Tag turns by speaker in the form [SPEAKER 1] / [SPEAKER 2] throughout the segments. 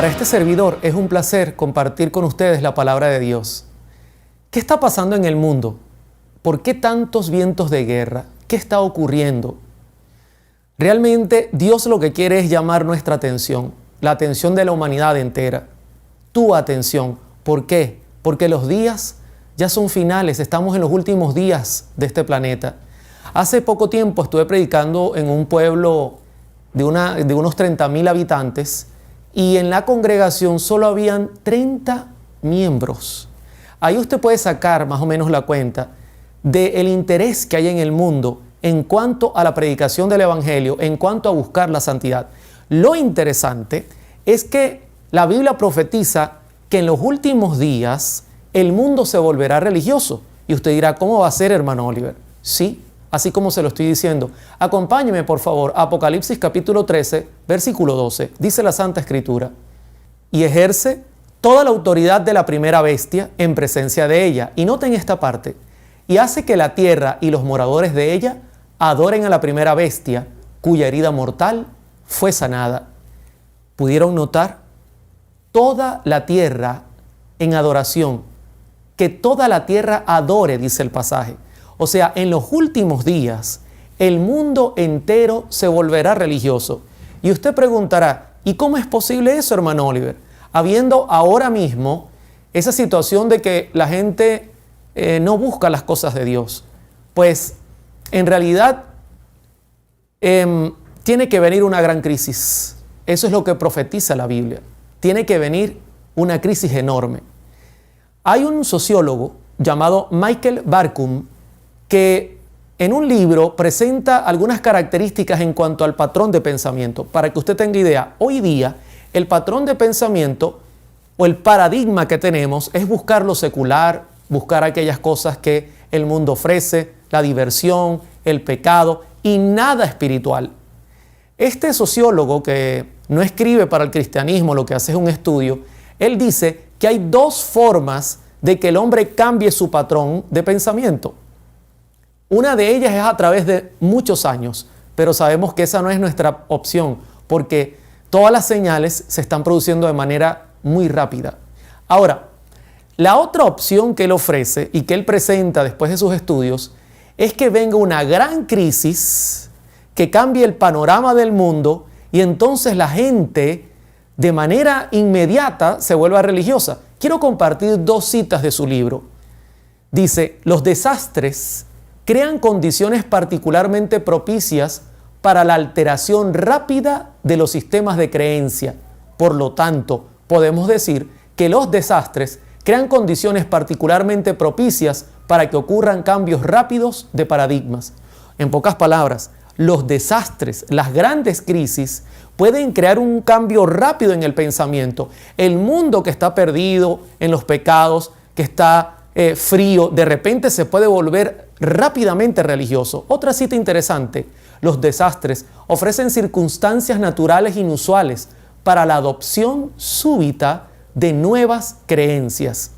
[SPEAKER 1] Para este servidor es un placer compartir con ustedes la palabra de Dios. ¿Qué está pasando en el mundo? ¿Por qué tantos vientos de guerra? ¿Qué está ocurriendo? Realmente Dios lo que quiere es llamar nuestra atención, la atención de la humanidad entera. Tu atención. ¿Por qué? Porque los días ya son finales, estamos en los últimos días de este planeta. Hace poco tiempo estuve predicando en un pueblo de unos 30,000 habitantes y en la congregación solo habían 30 miembros. Ahí usted puede sacar más o menos la cuenta del interés que hay en el mundo en cuanto a la predicación del Evangelio, en cuanto a buscar la santidad. Lo interesante es que la Biblia profetiza que en los últimos días el mundo se volverá religioso. Y usted dirá, ¿cómo va a ser, hermano Oliver? Sí, así como se lo estoy diciendo. Acompáñeme, por favor, a Apocalipsis capítulo 13, versículo 12. Dice la Santa Escritura: y ejerce toda la autoridad de la primera bestia en presencia de ella. Y noten esta parte: y hace que la tierra y los moradores de ella adoren a la primera bestia, cuya herida mortal fue sanada. ¿Pudieron notar? Toda la tierra en adoración. Que toda la tierra adore, dice el pasaje. O sea, en los últimos días, el mundo entero se volverá religioso. Y usted preguntará, ¿y cómo es posible eso, hermano Oliver? Habiendo ahora mismo esa situación de que la gente no busca las cosas de Dios. Pues, en realidad, tiene que venir una gran crisis. Eso es lo que profetiza la Biblia. Tiene que venir una crisis enorme. Hay un sociólogo llamado Michael Barkun que en un libro presenta algunas características en cuanto al patrón de pensamiento. Para que usted tenga idea, hoy día el patrón de pensamiento o el paradigma que tenemos es buscar lo secular, buscar aquellas cosas que el mundo ofrece, la diversión, el pecado y nada espiritual. Este sociólogo, que no escribe para el cristianismo, lo que hace es un estudio, él dice que hay dos formas de que el hombre cambie su patrón de pensamiento. Una de ellas es a través de muchos años, pero sabemos que esa no es nuestra opción, porque todas las señales se están produciendo de manera muy rápida. Ahora, la otra opción que él ofrece y que él presenta después de sus estudios es que venga una gran crisis que cambie el panorama del mundo y entonces la gente de manera inmediata se vuelva religiosa. Quiero compartir dos citas de su libro. Dice: los desastres crean condiciones particularmente propicias para la alteración rápida de los sistemas de creencia. Por lo tanto, podemos decir que los desastres crean condiciones particularmente propicias para que ocurran cambios rápidos de paradigmas. En pocas palabras, los desastres, las grandes crisis, pueden crear un cambio rápido en el pensamiento. El mundo que está perdido en los pecados, que está frío, de repente se puede volver rápidamente religioso. Otra cita interesante: los desastres ofrecen circunstancias naturales inusuales para la adopción súbita de nuevas creencias.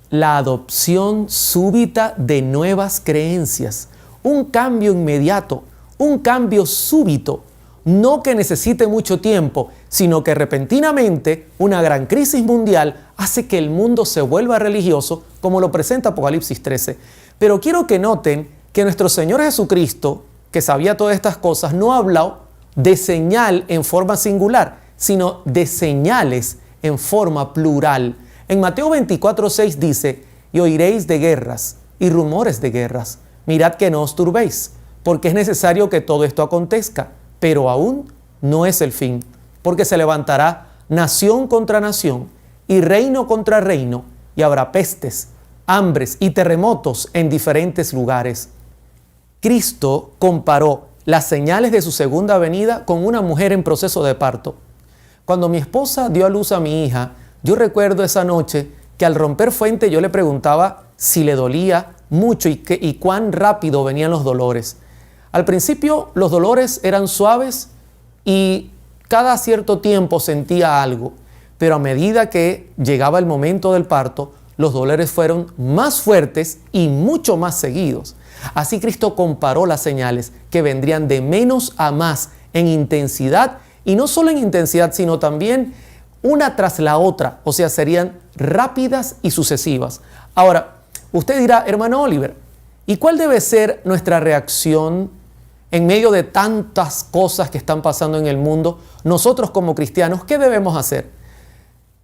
[SPEAKER 1] La adopción súbita de nuevas creencias. Un cambio inmediato, un cambio súbito, no que necesite mucho tiempo, sino que repentinamente una gran crisis mundial hace que el mundo se vuelva religioso, como lo presenta Apocalipsis 13. Pero quiero que noten que nuestro Señor Jesucristo, que sabía todas estas cosas, no habló de señal en forma singular, sino de señales en forma plural. En Mateo 24:6 dice: y oiréis de guerras y rumores de guerras. Mirad que no os turbéis, porque es necesario que todo esto acontezca, pero aún no es el fin, porque se levantará nación contra nación y reino contra reino, y habrá pestes, hambres y terremotos en diferentes lugares. Cristo comparó las señales de su segunda venida con una mujer en proceso de parto. Cuando mi esposa dio a luz a mi hija, yo recuerdo esa noche que al romper fuente yo le preguntaba si le dolía mucho y cuán rápido venían los dolores. Al principio los dolores eran suaves y cada cierto tiempo sentía algo, pero a medida que llegaba el momento del parto, los dolores fueron más fuertes y mucho más seguidos. Así Cristo comparó las señales que vendrían de menos a más en intensidad, y no solo en intensidad, sino también una tras la otra, o sea, serían rápidas y sucesivas. Ahora, usted dirá, hermano Oliver, ¿y cuál debe ser nuestra reacción en medio de tantas cosas que están pasando en el mundo? Nosotros como cristianos, ¿qué debemos hacer?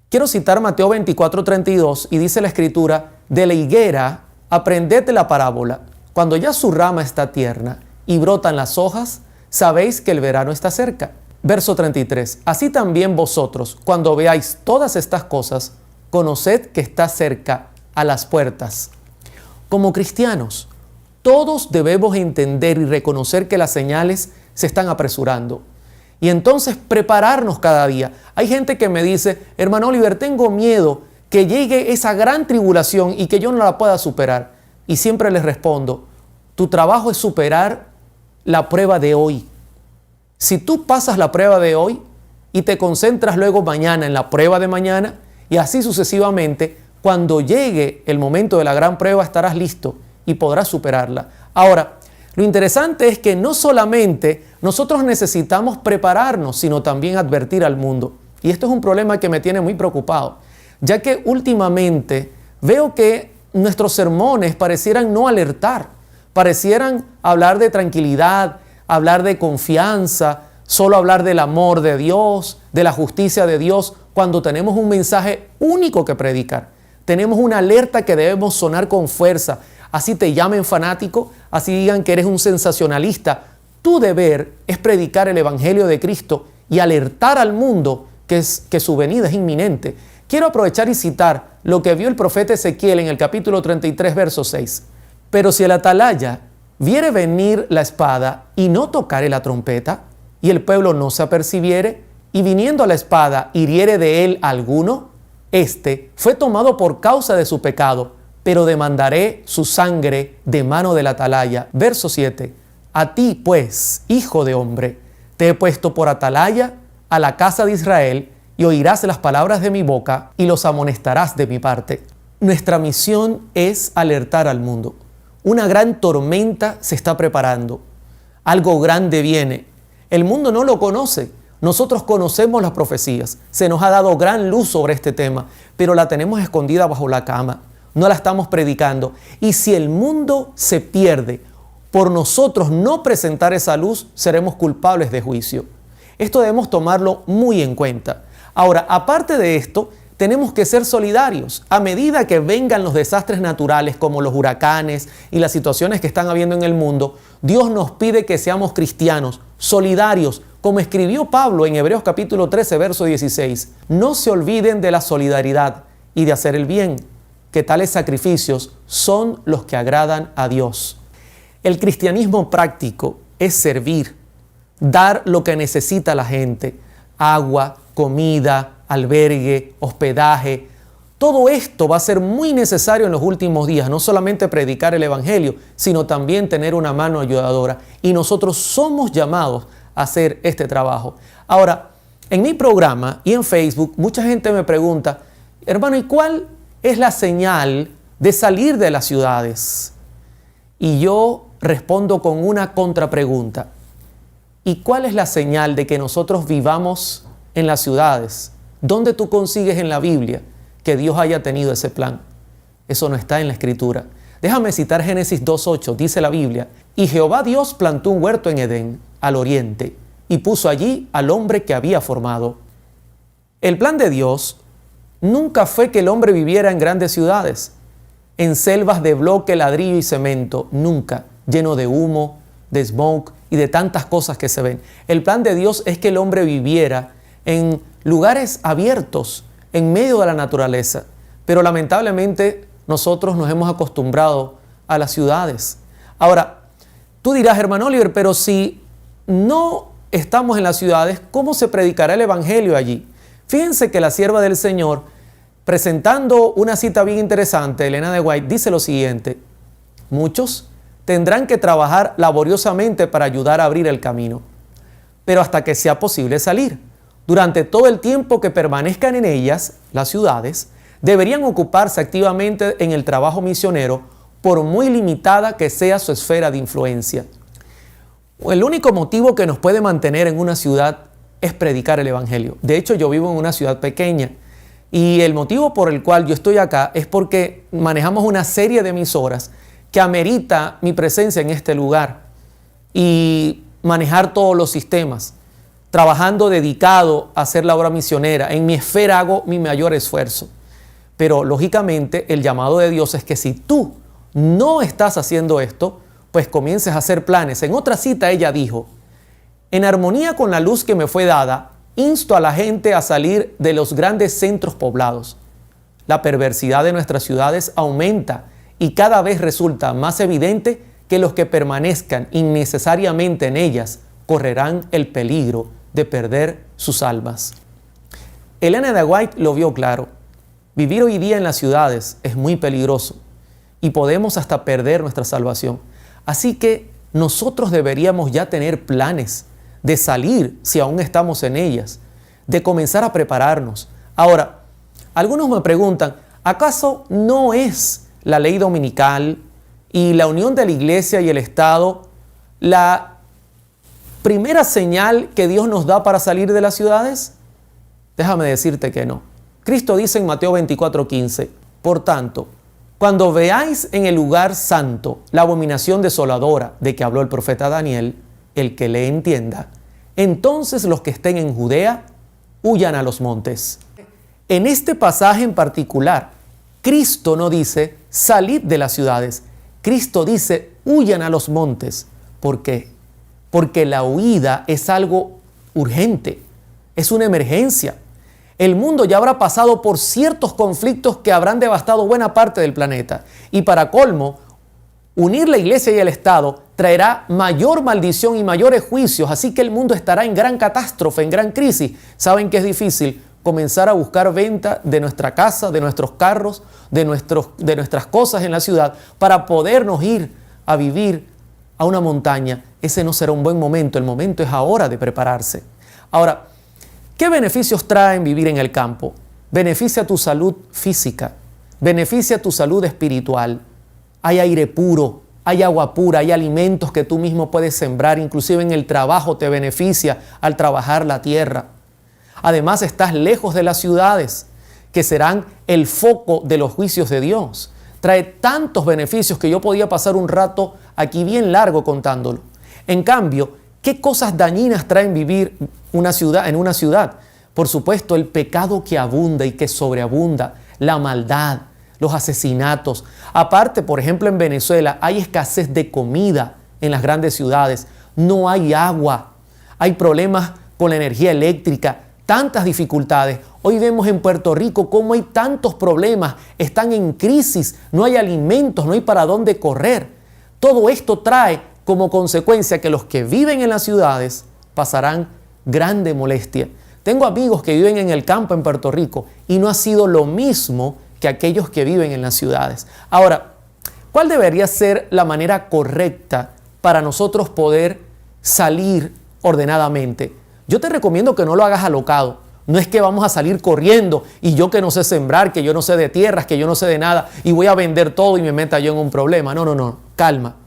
[SPEAKER 1] Quiero citar Mateo 24:32 y dice la Escritura, de la higuera aprended de la parábola. Cuando ya su rama está tierna y brotan las hojas, sabéis que el verano está cerca. Verso 33, así también vosotros, cuando veáis todas estas cosas, conoced que está cerca a las puertas. Como cristianos, todos debemos entender y reconocer que las señales se están apresurando. Y entonces prepararnos cada día. Hay gente que me dice, hermano Oliver, tengo miedo que llegue esa gran tribulación y que yo no la pueda superar. Y siempre les respondo, tu trabajo es superar la prueba de hoy. Si tú pasas la prueba de hoy y te concentras luego mañana en la prueba de mañana y así sucesivamente, cuando llegue el momento de la gran prueba estarás listo y podrás superarla. Ahora, lo interesante es que no solamente nosotros necesitamos prepararnos, sino también advertir al mundo. Y esto es un problema que me tiene muy preocupado, ya que últimamente veo que nuestros sermones parecieran no alertar, parecieran hablar de tranquilidad, hablar de confianza, solo hablar del amor de Dios, de la justicia de Dios, cuando tenemos un mensaje único que predicar. Tenemos una alerta que debemos sonar con fuerza. Así te llamen fanático, así digan que eres un sensacionalista. Tu deber es predicar el Evangelio de Cristo y alertar al mundo que su venida es inminente. Quiero aprovechar y citar lo que vio el profeta Ezequiel en el capítulo 33, verso 6. Pero si el atalaya viere venir la espada y no tocare la trompeta, y el pueblo no se apercibiere, y viniendo a la espada hiriere de él alguno, este fue tomado por causa de su pecado, pero demandaré su sangre de mano del atalaya. Verso 7. A ti, pues, hijo de hombre, te he puesto por atalaya a la casa de Israel, y oirás las palabras de mi boca, y los amonestarás de mi parte. Nuestra misión es alertar al mundo. Una gran tormenta se está preparando. Algo grande viene. El mundo no lo conoce. Nosotros conocemos las profecías. Se nos ha dado gran luz sobre este tema, pero la tenemos escondida bajo la cama. No la estamos predicando. Y si el mundo se pierde por nosotros no presentar esa luz, seremos culpables de juicio. Esto debemos tomarlo muy en cuenta. Ahora, aparte de esto, tenemos que ser solidarios. A medida que vengan los desastres naturales como los huracanes y las situaciones que están habiendo en el mundo, Dios nos pide que seamos cristianos, solidarios, como escribió Pablo en Hebreos capítulo 13, verso 16. No se olviden de la solidaridad y de hacer el bien, que tales sacrificios son los que agradan a Dios. El cristianismo práctico es servir, dar lo que necesita la gente, agua, comida, albergue, hospedaje. Todo esto va a ser muy necesario en los últimos días, no solamente predicar el Evangelio, sino también tener una mano ayudadora. Y nosotros somos llamados a hacer este trabajo. Ahora, en mi programa y en Facebook, mucha gente me pregunta, hermano, ¿y cuál es la señal de salir de las ciudades? Y yo respondo con una contrapregunta. ¿Y cuál es la señal de que nosotros vivamos en las ciudades? ¿Dónde tú consigues en la Biblia que Dios haya tenido ese plan? Eso no está en la Escritura. Déjame citar Génesis 2:8, dice la Biblia, y Jehová Dios plantó un huerto en Edén, al oriente, y puso allí al hombre que había formado. El plan de Dios nunca fue que el hombre viviera en grandes ciudades, en selvas de bloque, ladrillo y cemento, nunca, lleno de humo, de smoke y de tantas cosas que se ven. El plan de Dios es que el hombre viviera en lugares abiertos, en medio de la naturaleza. Pero lamentablemente nosotros nos hemos acostumbrado a las ciudades. Ahora, tú dirás, hermano Oliver, pero si no estamos en las ciudades, ¿cómo se predicará el Evangelio allí? Fíjense que la sierva del Señor, presentando una cita bien interesante, Elena de White, dice lo siguiente: muchos tendrán que trabajar laboriosamente para ayudar a abrir el camino, pero hasta que sea posible salir. Durante todo el tiempo que permanezcan en ellas, las ciudades, deberían ocuparse activamente en el trabajo misionero, por muy limitada que sea su esfera de influencia. El único motivo que nos puede mantener en una ciudad es predicar el evangelio. De hecho, yo vivo en una ciudad pequeña y el motivo por el cual yo estoy acá es porque manejamos una serie de emisoras que amerita mi presencia en este lugar y manejar todos los sistemas, trabajando dedicado a hacer la obra misionera. En mi esfera hago mi mayor esfuerzo. Pero lógicamente el llamado de Dios es que si tú no estás haciendo esto, pues comiences a hacer planes. En otra cita ella dijo: en armonía con la luz que me fue dada, insto a la gente a salir de los grandes centros poblados. La perversidad de nuestras ciudades aumenta y cada vez resulta más evidente que los que permanezcan innecesariamente en ellas correrán el peligro de perder sus almas. Elena de White lo vio claro. Vivir hoy día en las ciudades es muy peligroso y podemos hasta perder nuestra salvación. Así que nosotros deberíamos ya tener planes de salir si aún estamos en ellas, de comenzar a prepararnos. Ahora, algunos me preguntan, ¿acaso no es la ley dominical y la unión de la iglesia y el Estado la primera señal que Dios nos da para salir de las ciudades? Déjame decirte que no. Cristo dice en Mateo 24:15, por tanto, cuando veáis en el lugar santo la abominación desoladora de que habló el profeta Daniel, el que le entienda, entonces los que estén en Judea huyan a los montes. En este pasaje en particular, Cristo no dice salid de las ciudades. Cristo dice huyan a los montes. ¿Por qué? Porque la huida es algo urgente, es una emergencia. El mundo ya habrá pasado por ciertos conflictos que habrán devastado buena parte del planeta. Y para colmo, unir la iglesia y el Estado traerá mayor maldición y mayores juicios. Así que el mundo estará en gran catástrofe, en gran crisis. ¿Saben que es difícil? Comenzar a buscar venta de nuestra casa, de nuestros carros, de nuestras cosas en la ciudad para podernos ir a vivir a una montaña. Ese no será un buen momento. El momento es ahora de prepararse. Ahora, ¿qué beneficios traen vivir en el campo? Beneficia tu salud física, beneficia tu salud espiritual. Hay aire puro, hay agua pura, hay alimentos que tú mismo puedes sembrar, inclusive en el trabajo te beneficia al trabajar la tierra. Además, estás lejos de las ciudades, que serán el foco de los juicios de Dios. Trae tantos beneficios que yo podía pasar un rato aquí bien largo contándolo. En cambio, ¿qué cosas dañinas traen vivir en una ciudad? Por supuesto, el pecado que abunda y que sobreabunda, la maldad, los asesinatos. Aparte, por ejemplo, en Venezuela hay escasez de comida en las grandes ciudades. No hay agua, hay problemas con la energía eléctrica, tantas dificultades. Hoy vemos en Puerto Rico cómo hay tantos problemas, están en crisis, no hay alimentos, no hay para dónde correr. Todo esto trae como consecuencia que los que viven en las ciudades pasarán grande molestia. Tengo amigos que viven en el campo en Puerto Rico y no ha sido lo mismo que aquellos que viven en las ciudades. Ahora, ¿cuál debería ser la manera correcta para nosotros poder salir ordenadamente? Yo te recomiendo que no lo hagas alocado. No es que vamos a salir corriendo y yo que no sé sembrar, que yo no sé de tierras, que yo no sé de nada y voy a vender todo y me meta yo en un problema. No, calma.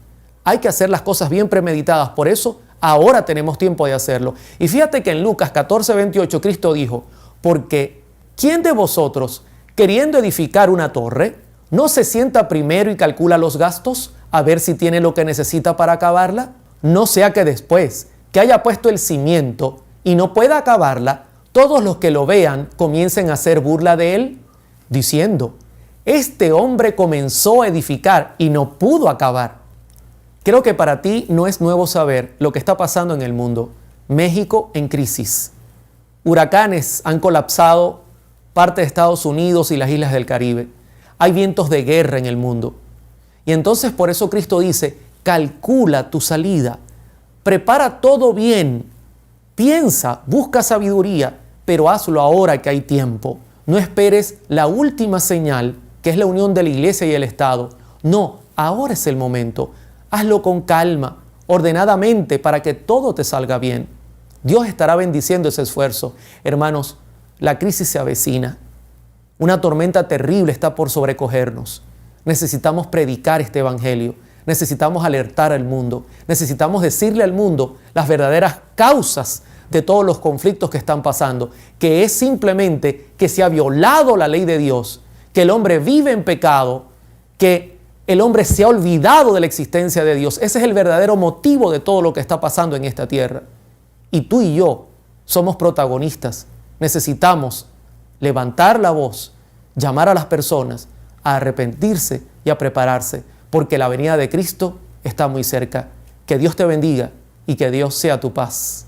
[SPEAKER 1] Hay que hacer las cosas bien premeditadas. Por eso ahora tenemos tiempo de hacerlo. Y fíjate que en Lucas 14:28 Cristo dijo, porque ¿quién de vosotros, queriendo edificar una torre, no se sienta primero y calcula los gastos a ver si tiene lo que necesita para acabarla? No sea que después que haya puesto el cimiento y no pueda acabarla, todos los que lo vean comiencen a hacer burla de él, diciendo, este hombre comenzó a edificar y no pudo acabar. Creo que para ti no es nuevo saber lo que está pasando en el mundo. México en crisis. Huracanes han colapsado parte de Estados Unidos y las islas del Caribe. Hay vientos de guerra en el mundo. Y entonces por eso Cristo dice, calcula tu salida, prepara todo bien, piensa, busca sabiduría, pero hazlo ahora que hay tiempo. No esperes la última señal, que es la unión de la iglesia y el Estado. No, ahora es el momento. Hazlo con calma, ordenadamente, para que todo te salga bien. Dios estará bendiciendo ese esfuerzo. Hermanos, la crisis se avecina. Una tormenta terrible está por sobrecogernos. Necesitamos predicar este evangelio. Necesitamos alertar al mundo. Necesitamos decirle al mundo las verdaderas causas de todos los conflictos que están pasando, que es simplemente que se ha violado la ley de Dios, que el hombre vive en pecado, que el hombre se ha olvidado de la existencia de Dios. Ese es el verdadero motivo de todo lo que está pasando en esta tierra. Y tú y yo somos protagonistas. Necesitamos levantar la voz, llamar a las personas a arrepentirse y a prepararse, porque la venida de Cristo está muy cerca. Que Dios te bendiga y que Dios sea tu paz.